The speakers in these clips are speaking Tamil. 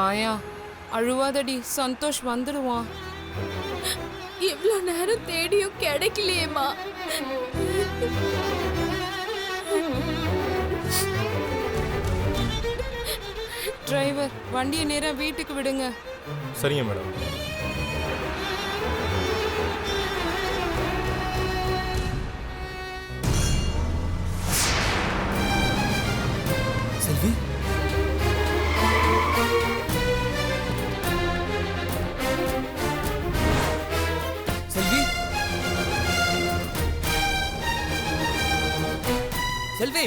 வாயா, அழுவாதடி, சந்தோஷ் வந்துடுவான். இவ்ளோ நேரம் தேடியும் கிடைக்கலையேம்மா. டிரைவர், வண்டியை நேரா வீட்டுக்கு விடுங்க. சரிங்க மேடம். செல்வி, செல்வி, செல்வி,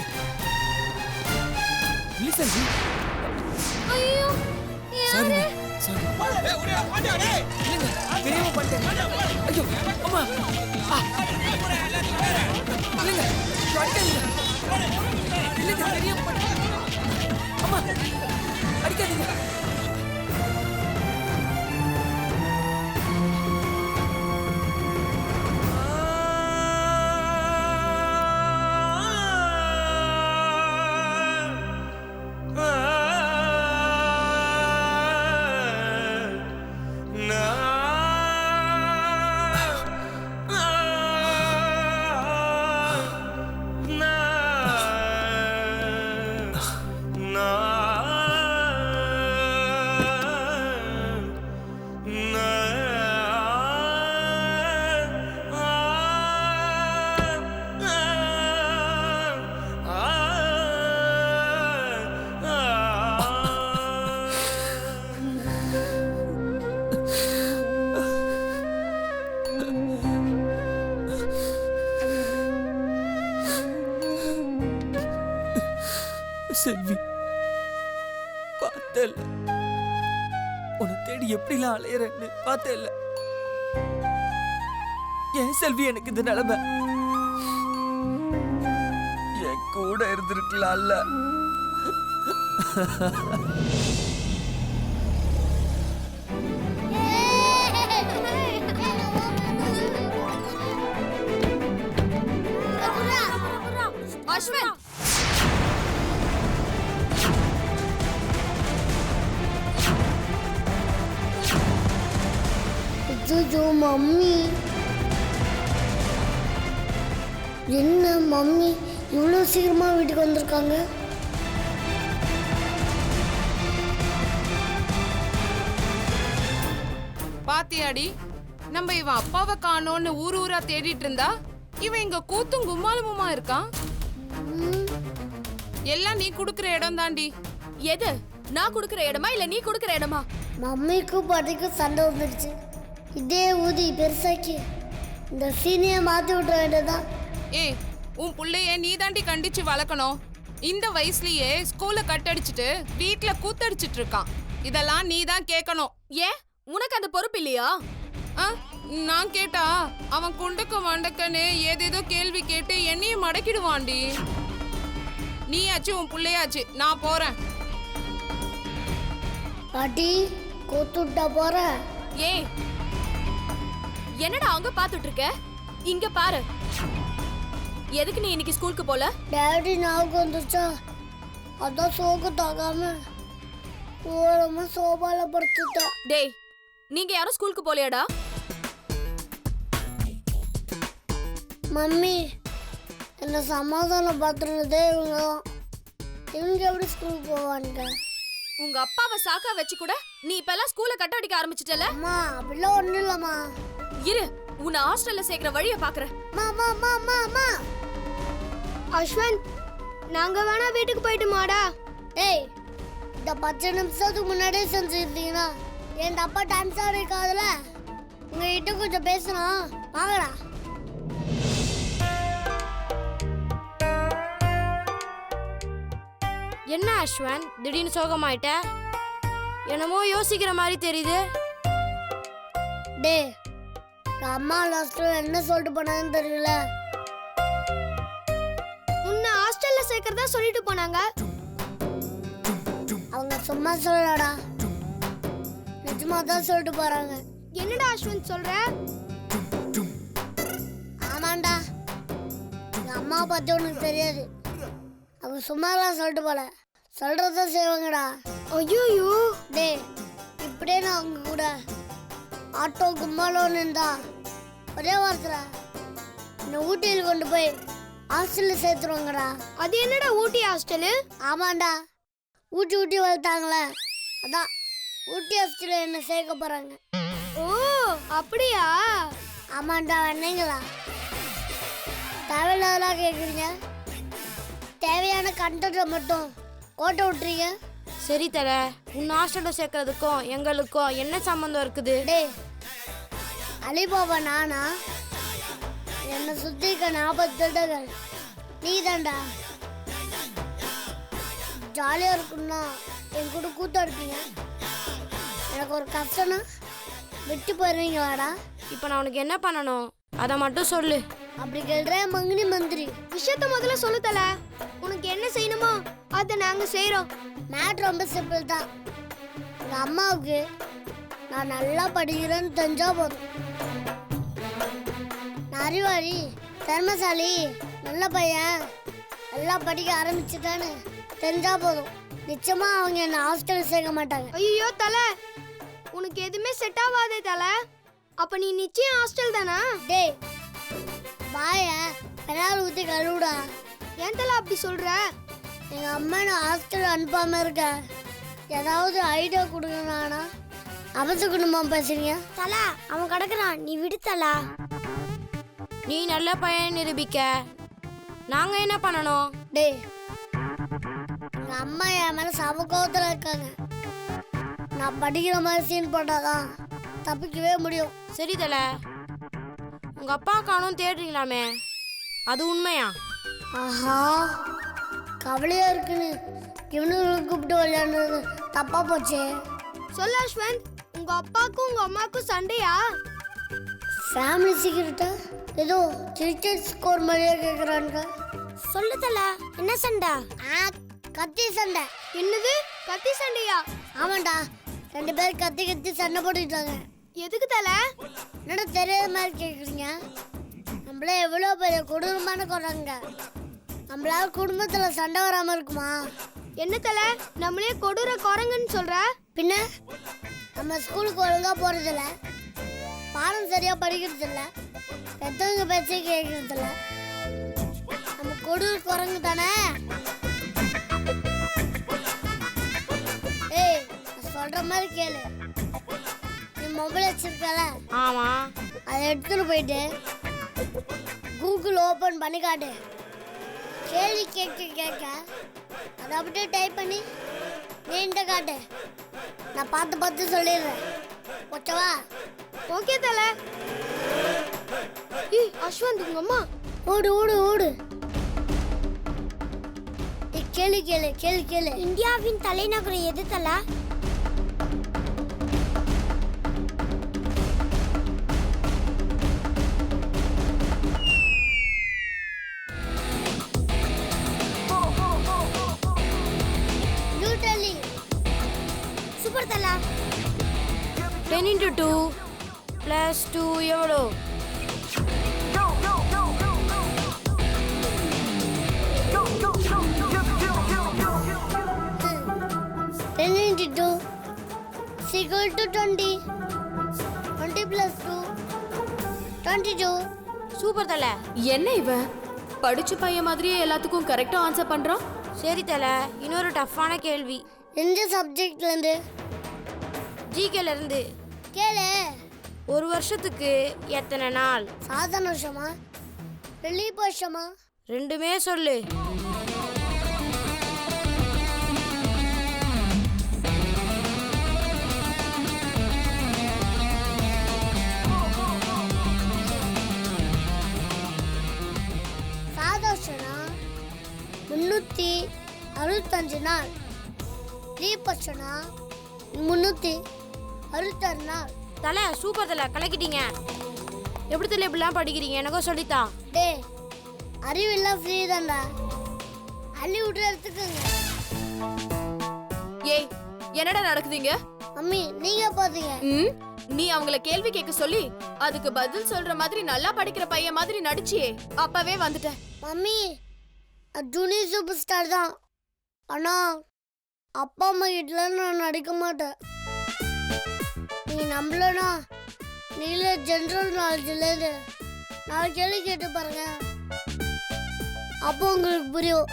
இல்லை செல்வி. ஐயோ, சாரி சாரி. இல்லைங்க, தெரியாம பண்ணிட்டேன். ஐயோ அம்மா. இல்லைங்க, அடிக்காதீங்க. இல்லைங்க, தெரியாம பண்ணிட்டேன். அம்மா, அடிக்காதீங்க. செல்வி, பார்த்தல உன்னை தேடி எப்படிலாம் அலையறேன்னு பார்த்தல. ஏன் செல்வி எனக்கு இந்த நிலைமை? என் கூட இருந்திருக்கலாம்ல. அஸ்வின், ஐயோ மம்மி, என்ன மம்மி இவ்வளோ சீக்கிரமா வீட்டுக்கு வந்திருக்காங்க? பாத்தியாடி, நம்ம இவன் அப்பாவை காணோன்னு ஊர் ஊரா தேடிட்டு இருந்தா இவன் இங்க கூத்தும் கும்மாளமுமா இருக்கான். எல்லாம் நீ குடுக்கிற இடம் தாண்டி. எது நான் குடுக்கிற இடமா இல்ல நீ குடுக்கிற இடமா? மம்மிக்கும் பாட்டிக்கும் சண்டை வந்துடுச்சு. இதே ஊதி பெருசாக்கி இந்த சீனியை மாற்றி விட்ற வேண்டியதான். ஏய், உன் புள்ளைய நீ தாண்டி கண்டிச்சு வளர்க்கணும். இந்த வயசுலயே ஸ்கூல்ல கட்டடிச்சிட்டு வீட்டுல கூத்தடிச்சிட்டு இருக்கான். இதெல்லாம் நீ தான் கேட்கணும். ஏன் உனக்கு அந்த பொறுப்பு இல்லையா? நான் கேட்டா அவன் குண்டக்க மண்டக்கன்னு ஏதேதோ கேள்வி கேட்டு என்னையும் மடக்கிடுவான்டி. நீயாச்சு உன் புள்ளையாச்சு, நான் போறேன். பாட்டி கூத்துட்டா போற? ஏய், என்னடா அங்க பாத்துட்டு இருக்க? இங்க பாரு. எதுக்கு நீ இன்னைக்கு ஸ்கூலுக்கு போல? டேடி ஞாபகம் வந்துச்சா, அதான் சோக தாக்காம ஓரமா சோபால படுத்துட்டா. டேய், நீங்க யாரும் ஸ்கூலுக்கு போலையாடா? மம்மி, என்ன சமாதானம் பார்த்துருந்ததே இவங்க தான். இவங்க எப்படி ஸ்கூலுக்கு போவாங்க? உங்க அப்பாவை சாக்கா வச்சு கூட நீ இப்பெல்லாம் ஸ்கூல்ல கட்ட அடிக்க ஆரம்பிச்சிட்டல. அம்மா, அப்படிலாம் ஒண்ணும் இல்லம்மா. இரு, உன்னை ஹாஸ்டல்ல சேர்க்கிற வழிய பாக்குறேன். அஸ்வன், நாங்க வேணா வீட்டுக்கு போயிட்டு மாடா. ஏய், இந்த 10 நிமிஷத்துக்கு முன்னாடியே செஞ்சுருந்தீங்கன்னா என் அப்பா டான்ஸ் ஆடிக்காதுல. உங்ககிட்ட கொஞ்சம் பேசணும், வாங்கடா. என்ன அஸ்வன், திடீர்னு சோகமாயிட்ட? என்னமோ யோசிக்கிற மாதிரி தெரியுது. டே, அம்மா லாஸ்ட்ல என்ன சொல்லிட்டு போனாங்கன்னு தெரியல. உன்னை ஹாஸ்டல்ல சேர்க்கறதா சொல்லிட்டு போனாங்க. அவங்க சும்மா சொல்லடா, நிஜமா தான் சொல்லிட்டு போறாங்க. என்னடா அஸ்வன் சொல்ற? ஆமாண்டா, எங்க அம்மா பத்தி உனக்கு தெரியாது. அவங்க சும்மாலாம் சொல்லிட்டு போல. சொல்றத செய்வாங்கடா. ஐயோ டேய் இப்படியே நான் அவங்க கூட ஆட்டோ கும்மாலோன்னு இருந்தா ஒரே வாரத்தில் என்னை ஊட்டியில் கொண்டு போய் ஹாஸ்டலில் சேர்த்துருவாங்கடா. அது என்னடா ஊட்டி ஹாஸ்டலு? ஆமாண்டா, ஊட்டி வளர்த்தாங்களே, அதான் ஊட்டி ஹாஸ்டலில் என்ன சேர்க்க போகிறாங்க. ஓ அப்படியா? ஆமாண்டா, என்னங்களா தேவையில்லாதெல்லாம் கேட்குறீங்க? தேவையான கண்டென்ட்டை மட்டும் கோட்டை விட்டுறீங்க. சரி தல, உன் ஹாஸ்டல்ல சேர்க்கறதுக்கும் எங்களுக்கும் என்ன சம்பந்தம் இருக்குது? டேய் அலிபாபா நானா? என்னை சுற்றி இருக்க 40 திருடர்கள் நீ தான்டா. ஜாலியாக இருக்குன்னா என் கூட கூத்தாடுப்பீங்க. எனக்கு ஒரு கஷ்டம்னா விட்டு போயிடுவீங்களாடா? இப்போ நான் உனக்கு என்ன பண்ணணும் அதை மட்டும் சொல்லு. அப்படி கேள்றேன் மங்கினி மந்திரி. விஷயத்த முதல்ல சொல்லு தல. உனக்கு என்ன செய்யணுமோ அதை நாங்க செய்யறோம். மேட் ரொம்ப சிம்பிள் தான். எங்கள் அம்மாவுக்கு நான் நல்லா படிக்கிறேன்னு தெரிஞ்சா போதும். நான் அறிவாளி, திறமசாலி, நல்ல பையன், நல்லா படிக்க ஆரம்பிச்சுட்டான்னு தெரிஞ்சா போதும். நிச்சயமா அவங்க என்ன ஹாஸ்டல் சேர்க்க மாட்டாங்க. ஐயோ தல, உனக்கு எதுவுமே செட் ஆகாதே தல. அப்ப நீ நிச்சயம் ஹாஸ்டல் தானா? டேய் வாய பெனால் ஊற்றி கழுவுடா. ஏன் தல அப்படி சொல்ற? எங்கள் அம்மா நான் ஹாஸ்டல் அனுப்பாமல் இருக்க ஏதாவது ஐடியா கொடுங்கண்ணா. அவசகுணமா பேசுறீங்க? தல அவன் கிடக்குறான், நீ விடு தல. நீ நல்ல பையன் நிரூபிக்க நாங்க என்ன பண்ணணும்? டேய் எங்கள் அம்மா என் மேலே சமக்கோவத்தில் இருக்காங்க. நான் படிக்கிற மாதிரி சீன் போட்டாதான் தப்பிக்கவே முடியும். சரி தல, உங்க அப்பா காணும் தேடுறீங்களாமே, அது உண்மையா? ஆஹா கவலையாக இருக்குன்னு இவனுங்களுக்கு கூப்பிட்டு விளையாடுறது தப்பா போச்சே. சொல்லு அஸ்வந்த், உங்க அப்பாக்கும் உங்க அம்மாக்கும் சண்டையா? ஃபேமிலி சீக்கிரட்டா ஏதோ கிரிக்கெட் ஸ்கோர் மாதிரியே கேட்குறானுங்க. சொல்லு தல, என்ன சண்டை? கத்தி சண்டை. என்னது கத்தி சண்டையா? ஆமாண்டா, 2 பேர் கத்தி சண்டை போட்டுக்கிட்டாங்க. எதுக்கு தல? என்னடா தெரியாத மாதிரி கேட்குறீங்க? நம்மள எவ்வளோ பெரிய கொடூரமான குறாங்க. நம்மளால குடும்பத்தில் சண்டை வராமல் இருக்குமா? என்ன தல நம்மளே கொடூர குரங்குன்னு சொல்ற? பின்ன நம்ம ஸ்கூலுக்கு ஒழுங்காக போகிறதில்ல, பாடம் சரியாக படிக்கிறதில்ல, பெற்றவங்க பேச்சே கேட்கறதில்ல. நம்ம கொடூர குரங்கு தானே. ஏய் நான் சொல்கிற மாதிரி கேளு. நீ மொபைல் வச்சிருக்கல, ஆமா. அதை எடுத்துட்டு போயிட்டு கூகுள் ஓப்பன் பண்ணி காட்டு. கேள்வி கேட்க அதை அப்படியே டைப் பண்ணி நீண்ட காட்டு. நான் பார்த்து சொல்லிடுறேன், ஓகேவா? ஓகே தல. ஏய் அஸ்வந்த், உங்க அம்மா. ஓடு. கேளு. இந்தியாவின் தலைநகரம் எது தல? நியூ டெல்லி. சூப்பர் தல. 10 into 2 plus 2 எவ்வளோ? Ten into 2 is equal to 20. 20 plus 2 22. Super தல. என்ன இவன் படிச்ச பையன் மாதிரியே எல்லாத்துக்கும் கரெக்டா ஆன்சர் பண்றான். சரி தல, இன்னொரு டஃப்பான கேள்வி. எந்த சப்ஜெக்ட்லேருந்து? ஜிகேல இருந்து. கேளு. ஒரு வருஷத்துக்கு எத்தனை நாள்? சாதாரண வருஷமா ரிலீப் வருஷமா? ரெண்டுமே சொல்லு. சாதா வருஷம்னா 365 நாள். லீப் வருஷம்னா 366 நாள். தல சூப்பர் தல, கலக்கிட்டீங்க. எப்படி தல இப்படிலாம் படிக்கிறீங்க? எனக்கும் சொல்லித்தா. டேய் அறிவெல்லாம் ஃப்ரீ தான்டா, அள்ளி விட்டு எடுத்துக்கோங்க. ஏய் என்னடா நடக்குதுங்க? மம்மி நீங்க பாத்தீங்க. நீ அவங்கள கேள்வி கேட்க சொல்லி அதுக்கு பதில் சொல்ற மாதிரி நல்லா படிக்கிற பையன் மாதிரி நடிச்சியே, அப்பவே வந்துட்ட. மம்மி ஜூனியர் சூப்பர் ஸ்டார் தான், ஆனா அப்பா அம்மா கிட்ட நான் நடிக்க மாட்டேன். நீ நம்பலனா நீல ஜென்ரல் நாலேஜ்ல நான் கேள்வி கேட்டு பாருங்க, அப்போ உங்களுக்கு புரியும்.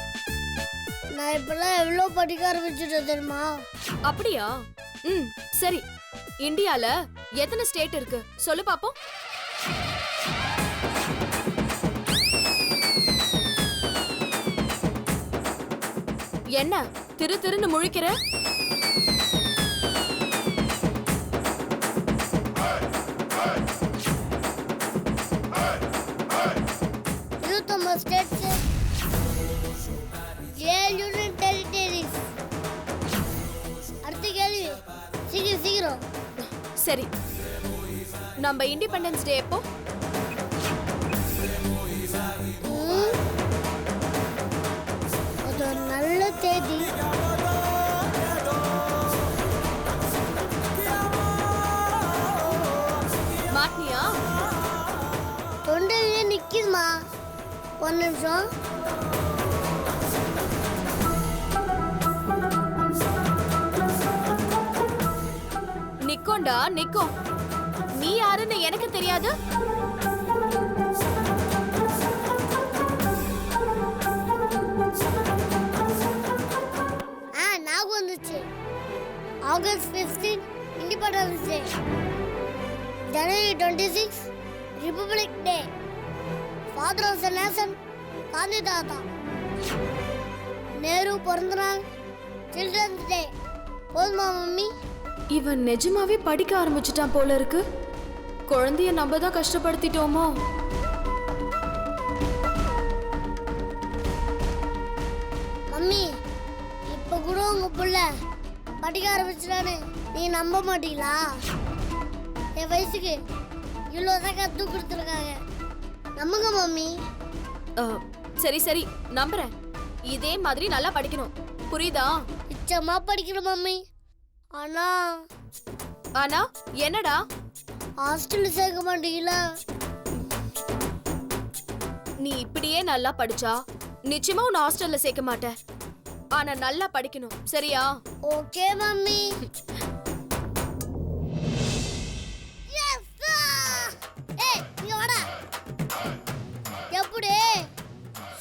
நான் இப்பெல்லாம் எவ்வளோ படிக்க ஆரம்பிச்சுட்டேன் தெரியுமா? அப்படியா? ம், சரி. இந்தியால எத்தனை ஸ்டேட் இருக்கு சொல்லு பாப்போம். என்ன திரு திருன்னு முழிக்கிற? states, 7 union territories. அடுத்த கேள்வி சீக்கிரம். சரி, நம்ம இண்டிபெண்டன்ஸ் டே எப்போ? அது ஒரு நல்ல தேதி. மாட்னியா? தொண்டையிலே நிக்குதுமா. ஒரு நிமிஷம். நிக்கோண்டா நிக்கோ. நீ யாருன்னு எனக்கு தெரியாது. நாகு வந்துச்சு. August 15 independence day. ஜனவரி 26 republic day. Father of the nation Gandhi தாத்தா. நேரு பிறந்த நாள் சில்ட்ரன்ஸ் டே. போதுமா மம்மி? இவன் நிஜமாவே படிக்க ஆரம்பிச்சிட்டான் போல இருக்கு. குழந்தைய நம்ம தான் கஷ்டப்படுத்திட்டோமோ? மம்மி, இப்ப கூட உங்க புள்ள படிக்க ஆரம்பிச்சிட்டான்னு நீ நம்ப மாட்டீங்களா? என் வயசுக்கு இவ்வளோதான் கத்து கொடுத்துருக்காங்க. நம்புங்க மம்மி. சரி சரி, நம்புறேன். இதே மாதிரி நல்லா படிக்கணும், புரியுதா? நிச்சயமா படிக்கணும் மம்மி. ஆனா ஆனா என்னடா? ஹாஸ்டல்ல சேர்க்க மாட்டீங்களா? நீ இப்படியே நல்லா படிச்சா நிச்சயமா உன்னை ஹாஸ்டல்ல சேர்க்க மாட்டேன். ஆனா நல்லா படிக்கணும், சரியா? Okay mummy. இங்க வாடா. எப்படி?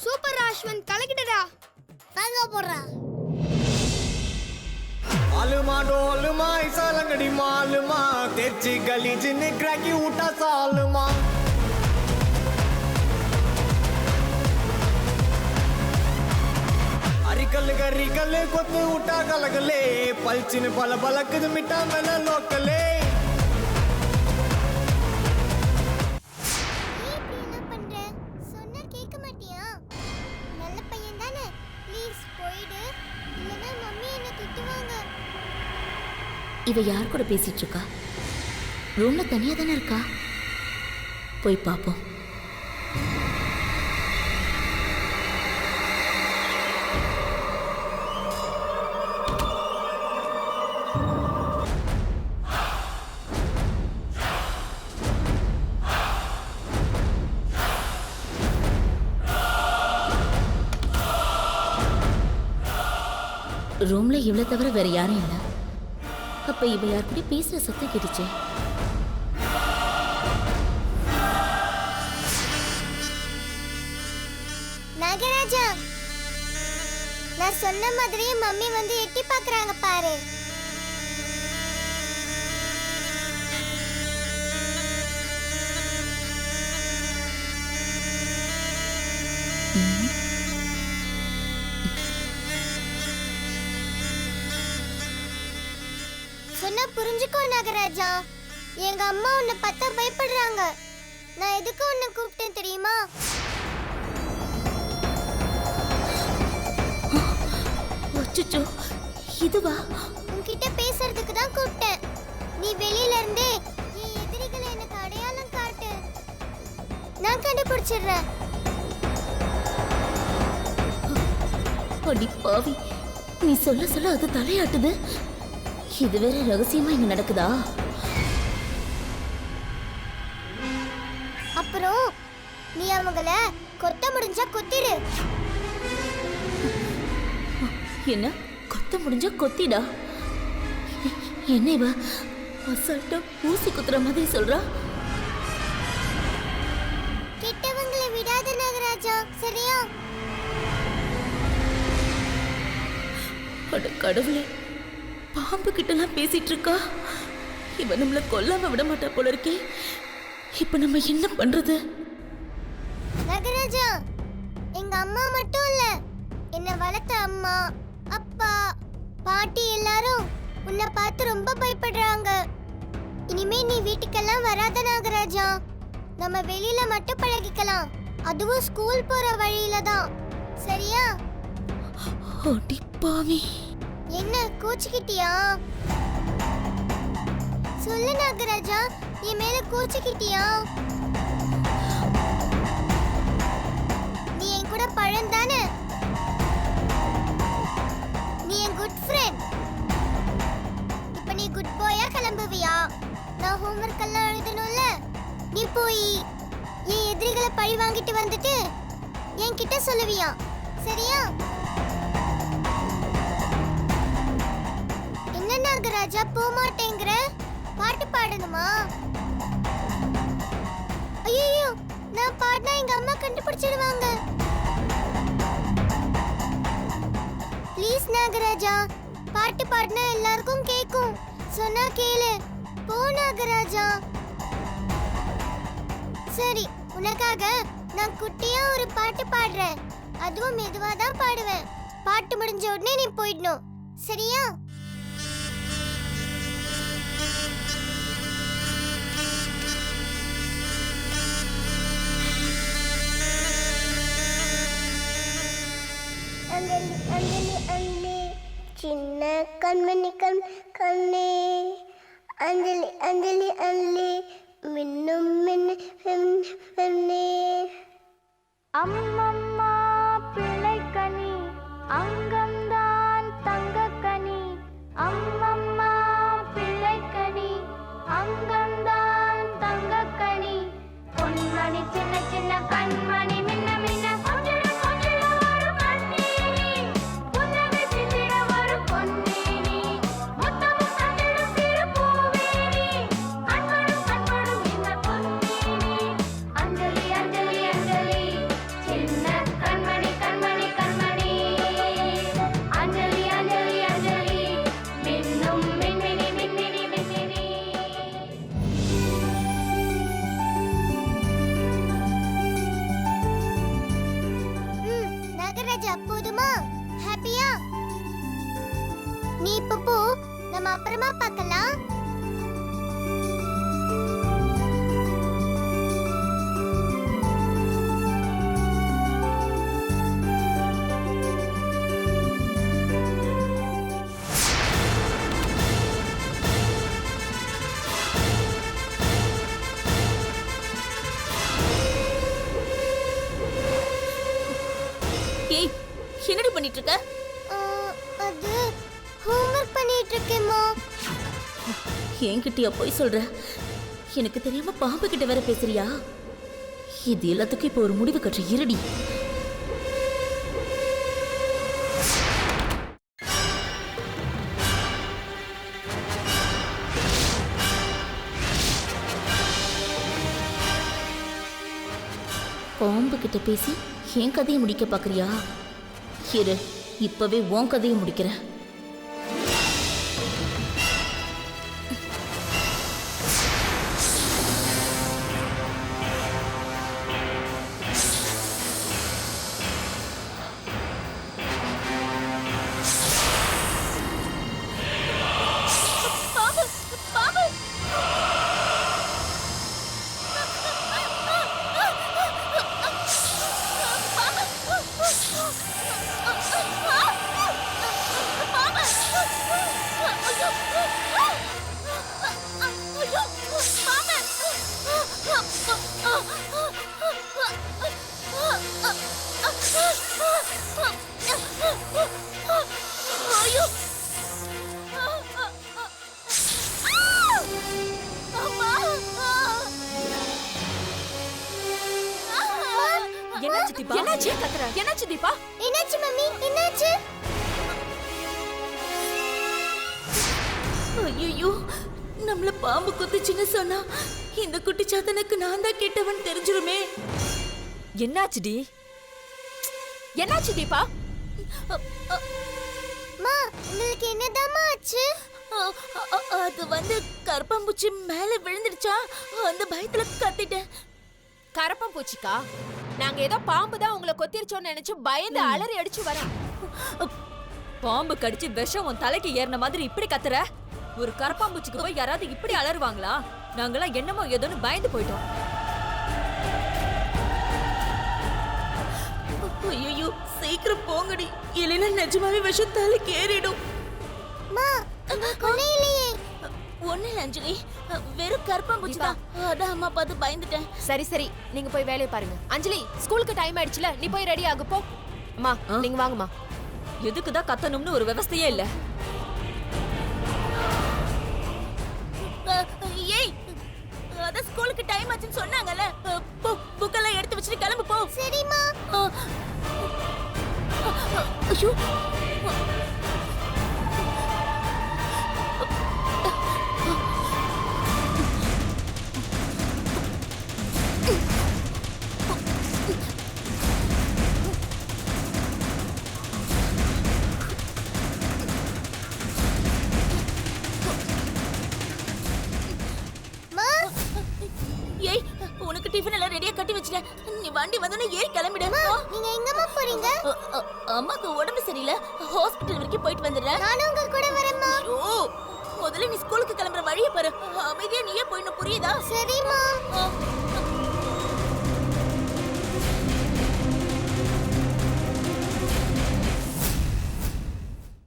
சூப்பர் ராஷ்வந்த், கலக்கிட்டடா. தாங்க போடுறா. आलमा डोलमा ऐसा लंगड़ी मालमा तेची गली जिन्हें क्रैकी उठा सालमा अरिकल गरिकल कोत उठा गलगले पलचिन पल बलक मिटा मन लोकले இவ யார் கூட பேசிட்டு இருக்கா? ரூம்ல தனியா தானே இருக்கா? போய் பாப்போம். ரூம்ல இவ்வளவு தவிர வேற யாரும் இல்லை. அப்ப இவ யார் கூட பேசுற சத்தம் கேட்டுச்சு. நாகராஜா, நான் சொன்ன மாதிரி மம்மி வந்து எட்டி பார்க்கறாங்க பாரு. சொன்னா புரிஞ்சுக்கோ நாகராஜா. எங்க அம்மா உன்னை பார்த்தா பயப்படுறாங்க. நான் எதுக்கு உன்னை கூப்பிட்டேன் தெரியுமா? அச்சச்சோ, இதுவா? உன்கிட்ட பேசுறதுக்கு தான் கூப்பிட்டேன். நீ வெளியில இருந்தே என் எதிரிகளை எனக்கு அடையாளம் காட்டு. நான் கண்டுபிடிச்சிடுறேன். அடி பாவி, நீ சொல்ல சொல்ல அது தலையாட்டுது. இது வேற ரகசியமா இங்க நடக்குதா? அப்புறம் நீ அவங்கள கொத்த முடிஞ்சா கொத்திடு. என்ன கொத்த முடிஞ்சா கொத்திடா. என்ன இவ அசால்ட்டா ஊசி குத்துற மாதிரி சொல்றா? கிட்டவங்களை விடாத நாகராஜா, சரியா? அட கடவுளே, பாம்பு கிட்டலாம் பேசிட்டு இருக்கா. இவ நம்மள கொல்லாம விட மாட்டா போல இருக்கே. இப்ப நம்ம என்ன பண்றது? நாகராஜா, எங்க அம்மா மட்டும் இல்ல, என்ன வளர்த்த அம்மா, அப்பா, பாட்டி எல்லாரும் உன்னை பார்த்து ரொம்ப பயப்படுறாங்க. இனிமே நீ வீட்டுக்கெல்லாம் வராத நாகராஜா. நம்ம வெளியில மட்டும் பழகிக்கலாம், அதுவும் ஸ்கூல் போற வழியில தான், சரியா? அடி பாவி. என்ன கோச்சிக்கிட்டியா? சொல்லு நாகராஜா, என் மேல கோச்சிக்கிட்டியா? நீ என் கூட பழம் தானே, நீ என் குட் ஃப்ரெண்ட். இப்ப நீ குட் பாயா கிளம்புவியா? நான் ஹோம்வொர்க் எல்லாம் எழுதணும்ல, நீ போய் என் எதிரிகளை பழி வாங்கிட்டு வந்துட்டு என்கிட்ட சொல்லுவியா, சரியா? என்ன நாகராஜா போக மாட்டேங்கிற? பாட்டு பாடணுமா? ஐயோ, நான் பாடினா எங்க அம்மா கண்டுபிடிச்சிடுவாங்க. ப்ளீஸ் நாகராஜா, பாட்டு பாடினா எல்லாருக்கும் கேட்கும், சொன்னா கேளு. போ நாகராஜா. சரி, உனக்காக நான் குட்டியா ஒரு பாட்டு பாடுறேன், அதுவும் மெதுவா தான் பாடுவேன். பாட்டு முடிஞ்ச உடனே நீ போயிடணும், சரியா? அஞ்சலி அஞ்சலி அண்ணே, சின்ன கண்மணி கண்ணே, அஞ்சலி அஞ்சலி அண்ணே, மின்னும் மின்னே. அம்மம்மா பிள்ளைக்கனி, அங்கம்தான் தங்கக்கனி. அம்மம்மா பிள்ளைக்கனி, அங்கம்தான் தங்கக்கனி. பொன்மணி சின்ன சின்ன கண்மணி மின்ன மின்ன கொஞ்சிட கொஞ்சிட ஒரு கண்ணீனி. புன்னகை சிந்திட ஒரு பொன்னேனி. முத்தமும் தந்திட சிறு பூவேனி. கண்படும் கண்படும் இந்த பொன்னேனி. அஞ்சலி அஞ்சலி அஞ்சலி, சின்ன கண்மணி கண்மணி கண்மணி. அஞ்சலி அஞ்சலி அஞ்சலி, மின்னும் மின்மினி மின்மினி மின்மினி. நாகராஜா, போதுமா? ஹாப்பியா? நீ இப்ப போ, நம்ம அப்புறமா பார்க்கலாம். ஏய், என்னடி பண்ணிட்டு இருக்க? அது ஹோம்வொர்க் பண்ணிட்டு இருக்கேம்மா. என்கிட்டயா போய் சொல்ற? எனக்கு தெரியாம பாம்பு கிட்ட வேற பேசுறியா? இது எல்லாத்துக்கும் இப்போ ஒரு முடிவு கற்று இருடி. பாம்பு கிட்ட பேசி என் கதையை முடிக்க பாக்குறியா? இரு, இப்பவே உன் கதையை முடிக்கிறேன். என்னாச்சு தீபா? என்னாச்சு கத்துற? என்னாச்சு தீபா? என்னாச்சு மம்மி, என்னாச்சு? ஐயோ, நம்மள பாம்பு குத்துச்சுன்னு சொன்னா இந்த குட்டிச்சாத்தனுக்கு நான் தான் கெட்டவன் தெரிஞ்சிருமே. என்னாச்சுடி? என்னாச்சு தீபா? மா உங்களுக்கு என்னதாம்மா ஆச்சு? அது வந்து கருப்பாம்பூச்சி மேல விழுந்துடுச்சா, அந்த பயத்துல கத்திட்டேன். கரப்பம் பூச்சிக்கா, நாங்க ஏதோ பாம்பு தான் உங்களை கொத்திருச்சோன்னு நினைச்சு பயந்து அலறி அடிச்சு வரேன். பாம்பு கடிச்சு விஷம் உன் தலைக்கு ஏறின மாதிரி இப்படி கத்துற? ஒரு கரப்பாம்பூச்சிக்கு போய் யாராவது இப்படி அலறுவாங்களா? நாங்களாம் என்னமோ ஏதோன்னு பயந்து போயிட்டோம். ஐயோ, சீக்கிரம் போங்கடி, இல்லைன்னா நிஜமாவே விஷம் தலைக்கு ஏறிடும். மா கொலை இல்லையே. ஒண்ணு இல்ல அஞ்சலி, வெறும் கருப்பாம்பூச்சி தான். அதான் அம்மா பார்த்து பயந்துட்டேன். சரி சரி, நீங்க போய் வேலையை பாருங்க. அஞ்சலி, ஸ்கூலுக்கு டைம் ஆயிடுச்சுல, நீ போய் ரெடி ஆகு போ. அம்மா நீங்க வாங்கம்மா. எதுக்குதான் கத்தணும்னு ஒரு விவசாயே இல்ல. ஏய், அதான் ஸ்கூலுக்கு டைம் ஆச்சுன்னு சொன்னாங்கல்ல. புக்கெல்லாம் எடுத்து வச்சுட்டு கிளம்பு போ. சரிம்மா. ஐயோ, ஏய், உனக்கு டிஃபன் எல்லாம் ரெடியா கட்டி வச்சிட்டேன். நீ வண்டி வந்தோனே ஏறி கிளம்பிடு. நீங்க எங்கம்மா போறீங்க? அம்மாக்கு உடம்பு சரியில்லை, ஹாஸ்பிடல் வரைக்கும் போயிட்டு வந்துடுறேன். நானும் உங்க கூட வரேம்மா. ஐயோ, முதல்ல நீ ஸ்கூலுக்கு கிளம்புற வழியை பாரு. அமைதியா நீயே போயிடணும், புரியுதா? சரிம்மா.